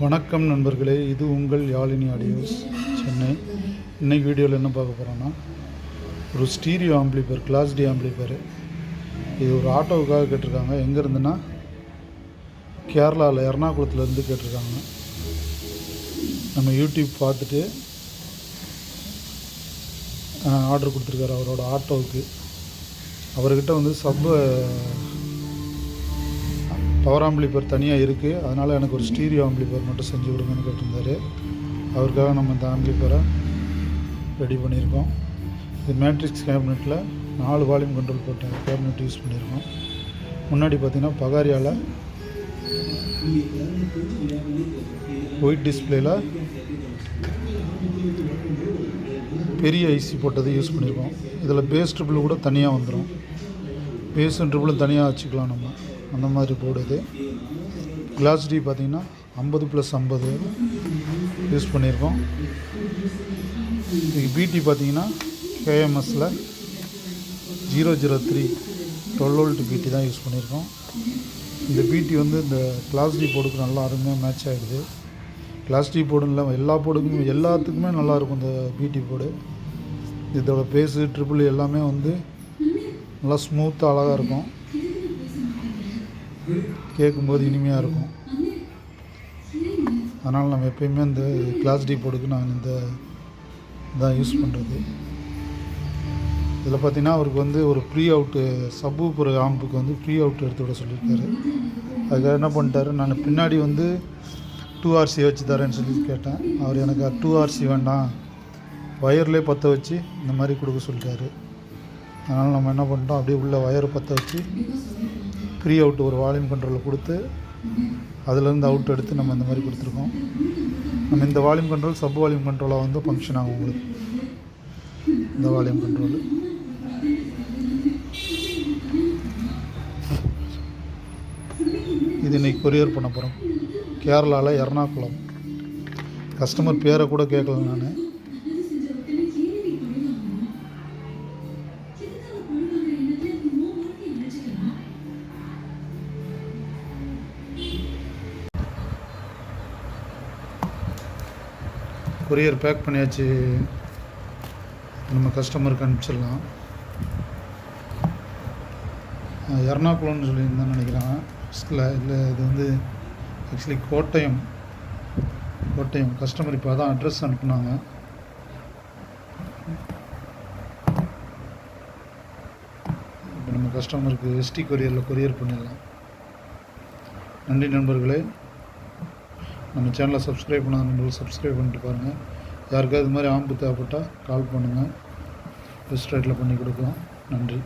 வணக்கம் நண்பர்களே, இது உங்கள் யாழினி ஆடியோஸ் சென்னை. இன்னைக்கு வீடியோவில் என்ன பார்க்க போகிறோன்னா, ஒரு stereo amplifier, class D amplifier. இது ஒரு ஆட்டோவுக்காக கேட்டிருக்காங்க. எங்கேருந்துன்னா கேரளாவில் எர்ணாகுளத்துலேருந்து கேட்டிருக்காங்க. நம்ம யூடியூப் பார்த்துட்டு ஆர்டர் கொடுத்துருக்காரு அவரோட ஆட்டோவுக்கு. அவர்கிட்ட வந்து பவர் ஆம்பிளிஃபையர் தனியாக இருக்குது, அதனால் எனக்கு ஒரு ஸ்டீரியோ ஆம்பிளிஃபையர் மட்டும் செஞ்சு கொடுங்கன்னு கேட்டிருந்தார். அவருக்காக நம்ம இந்த ஆம்பிளிஃபையரை ரெடி பண்ணியிருக்கோம். இது மேட்ரிக்ஸ் கேபினெட்டில் 4 வால்யூம் கண்ட்ரோல் போட்ட கேபினெட் யூஸ் பண்ணியிருக்கோம். முன்னாடி பார்த்திங்கன்னா பகாரியால் ஒயிட் டிஸ்பிளேயில் பெரிய ஐசி போட்டது யூஸ் பண்ணியிருக்கோம். இதில் பேஸ் ட்ரிபிள் கூட தனியாக வந்துடும். பேஸும் ட்ரிபிளும் தனியாக வச்சுக்கலாம் நம்ம, அந்த மாதிரி போர்டு இது. கிளாஸ் டி பார்த்திங்கன்னா 50+50 யூஸ் பண்ணியிருக்கோம். இது பிடி பார்த்திங்கன்னா கேஎம்எஸில் 003 12V பிடி தான் யூஸ் பண்ணியிருக்கோம். இந்த பிடி வந்து இந்த கிளாஸ் டி போர்டுக்கு நல்லா அருமையாக மேட்ச் ஆகிடுது. கிளாஸ் டி போர்டு இல்லை, எல்லா போர்டுக்குமே எல்லாத்துக்குமே நல்லாயிருக்கும் இந்த பிடி போர்டு. இதோட பேஸு ட்ரிபிள் எல்லாமே வந்து நல்லா ஸ்மூத்தாக அழகாக இருக்கும், கேட்கும்போது இனிமையாக இருக்கும். அதனால் நம்ம எப்போயுமே இந்த கிளாஸ் டி போர்டுக்கு நான் இந்த இதான் யூஸ் பண்ணுறது. இதில் பார்த்திங்கன்னா அவருக்கு வந்து ஒரு ப்ரீ அவுட்டு சப்வூஃபர் ஆம்புக்கு வந்து ப்ரீ அவுட் எடுத்து விட சொல்லியிருக்காரு. அதுக்காக என்ன பண்ணிட்டாரு, நான் பின்னாடி வந்து 2RC வச்சு தரேன்னு சொல்லி கேட்டேன். அவர் எனக்கு 2RC வேண்டாம், ஒயர்லேயே பற்ற வச்சு இந்த மாதிரி கொடுக்க சொல்லிட்டாரு. அதனால் நம்ம என்ன பண்ணிட்டோம், அப்படியே உள்ள ஒயரை பற்ற வச்சு ப்ரீ அவுட் ஒரு வால்யூம் கண்ட்ரோலில் கொடுத்து அதுலேருந்து அவுட் எடுத்து நம்ம இந்த மாதிரி கொடுத்துருக்கோம். நம்ம இந்த வால்யூம் கண்ட்ரோல் சப் வால்யூம் கண்ட்ரோலாக வந்து ஃபங்க்ஷன் ஆகும் உங்களுக்கு. இந்த வால்யூம் கண்ட்ரோல் இது இன்றைக்கி கொரியர் பண்ண போகிறோம். கேரளாவில் எர்ணாகுளம். கஸ்டமர் பேரை கூட கேட்கல நான். கொரியர் பேக் பண்ணியாச்சு, நம்ம கஸ்டமருக்கு அனுப்பிச்சிடலாம். எர்ணாகுளம்னு சொல்லியிருந்தேன்னு நினைக்கிறேன் ஃபஸ்ட்டில். இல்லை, இது வந்து ஆக்சுவலி கோட்டயம். கஸ்டமர் இப்போ அதான் அட்ரஸ் அனுப்புனாங்க. இப்போ நம்ம கஸ்டமருக்கு எஸ்டி கொரியரில் கொரியர் பண்ணிடலாம். நன்றி நண்பர்களே. நம்ம சேனலை சப்ஸ்கிரைப் பண்ணாத நண்பர்கள் சப்ஸ்கிரைப் பண்ணிட்டு பாருங்கள். யாருக்காவது இது மாதிரி ஆம்பு தேவைப்பட்டால் கால் பண்ணுங்கள், பெஸ்ட் ரேட்டில் பண்ணி கொடுக்கலாம். நன்றி.